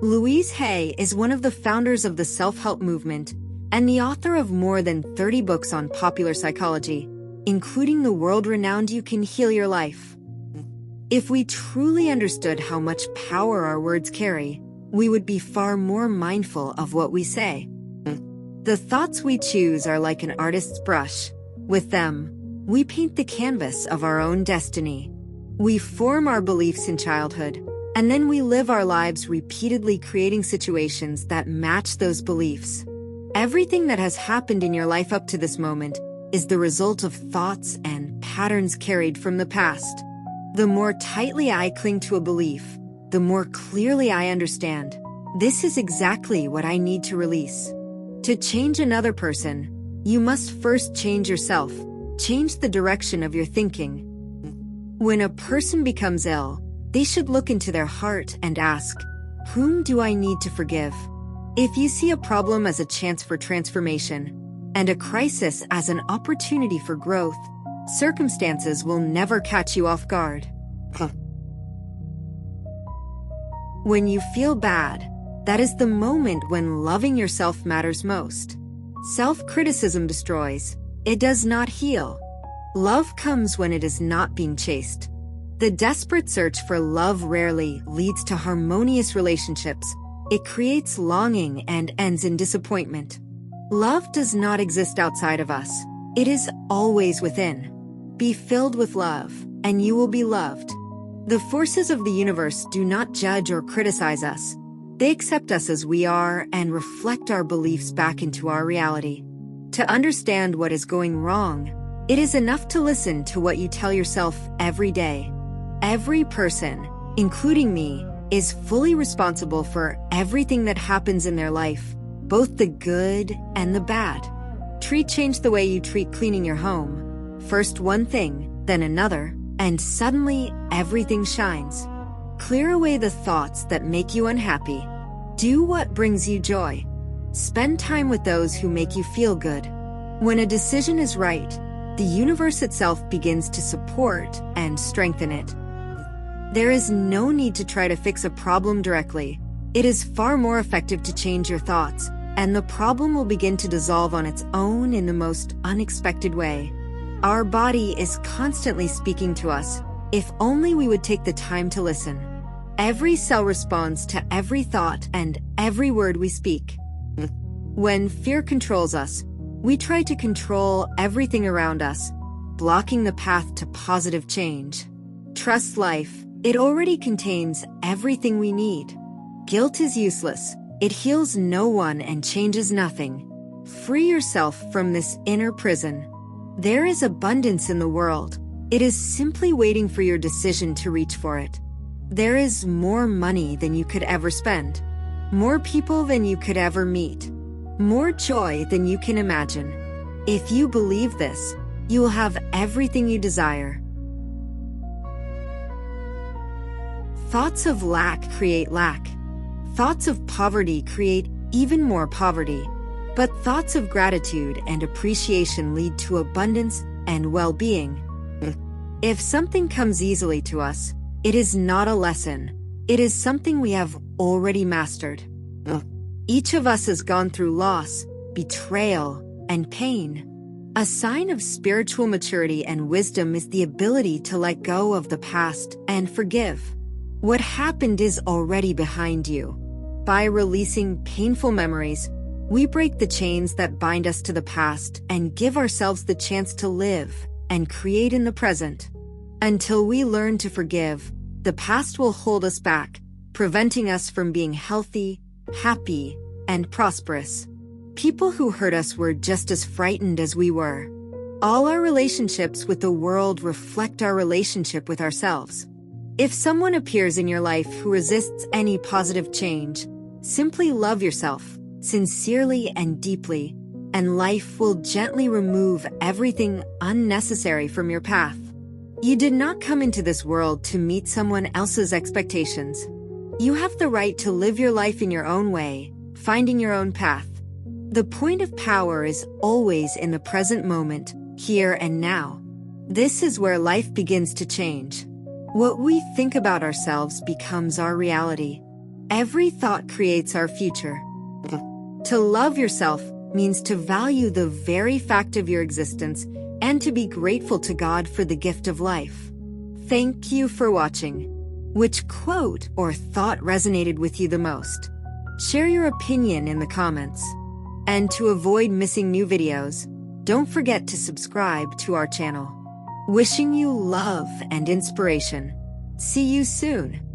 Louise Hay is one of the founders of the self-help movement and the author of more than 30 books on popular psychology, including the world-renowned You Can Heal Your Life. If we truly understood how much power our words carry, we would be far more mindful of what we say. The thoughts we choose are like an artist's brush. With them, we paint the canvas of our own destiny. We form our beliefs in childhood, and then we live our lives repeatedly creating situations that match those beliefs. Everything that has happened in your life up to this moment is the result of thoughts and patterns carried from the past. The more tightly I cling to a belief, the more clearly I understand. This is exactly what I need to release. To change another person, you must first change yourself. Change the direction of your thinking. When a person becomes ill, they should look into their heart and ask, whom do I need to forgive? If you see a problem as a chance for transformation and a crisis as an opportunity for growth, circumstances will never catch you off guard. When you feel bad, that is the moment when loving yourself matters most. Self-criticism destroys. It does not heal. Love comes when it is not being chased. The desperate search for love rarely leads to harmonious relationships. It creates longing and ends in disappointment. Love does not exist outside of us. It is always within. Be filled with love, and you will be loved. The forces of the universe do not judge or criticize us. They accept us as we are and reflect our beliefs back into our reality. To understand what is going wrong, it is enough to listen to what you tell yourself every day. Every person, including me, is fully responsible for everything that happens in their life, both the good and the bad. Change the way you treat cleaning your home. First one thing, then another, and suddenly everything shines. Clear away the thoughts that make you unhappy. Do what brings you joy. Spend time with those who make you feel good. When a decision is right, the universe itself begins to support and strengthen it. There is no need to try to fix a problem directly. It is far more effective to change your thoughts, and the problem will begin to dissolve on its own in the most unexpected way. Our body is constantly speaking to us, if only we would take the time to listen. Every cell responds to every thought and every word we speak. When fear controls us, we try to control everything around us, blocking the path to positive change. Trust life. It already contains everything we need. Guilt is useless. It heals no one and changes nothing. Free yourself from this inner prison. There is abundance in the world. It is simply waiting for your decision to reach for it. There is more money than you could ever spend, more people than you could ever meet, more joy than you can imagine. If you believe this, you will have everything you desire. Thoughts of lack create lack. Thoughts of poverty create even more poverty. But thoughts of gratitude and appreciation lead to abundance and well-being. If something comes easily to us, it is not a lesson. It is something we have already mastered. Each of us has gone through loss, betrayal, and pain. A sign of spiritual maturity and wisdom is the ability to let go of the past and forgive. What happened is already behind you. By releasing painful memories, we break the chains that bind us to the past and give ourselves the chance to live and create in the present. Until we learn to forgive, the past will hold us back, preventing us from being healthy, happy, and prosperous. People who hurt us were just as frightened as we were. All our relationships with the world reflect our relationship with ourselves. If someone appears in your life who resists any positive change, simply love yourself, sincerely and deeply, and life will gently remove everything unnecessary from your path. You did not come into this world to meet someone else's expectations. You have the right to live your life in your own way, finding your own path. The point of power is always in the present moment, here and now. This is where life begins to change. What we think about ourselves becomes our reality. Every thought creates our future. To love yourself means to value the very fact of your existence and to be grateful to God for the gift of life. Thank you for watching. Which quote or thought resonated with you the most? Share your opinion in the comments. And to avoid missing new videos, don't forget to subscribe to our channel. Wishing you love and inspiration. See you soon.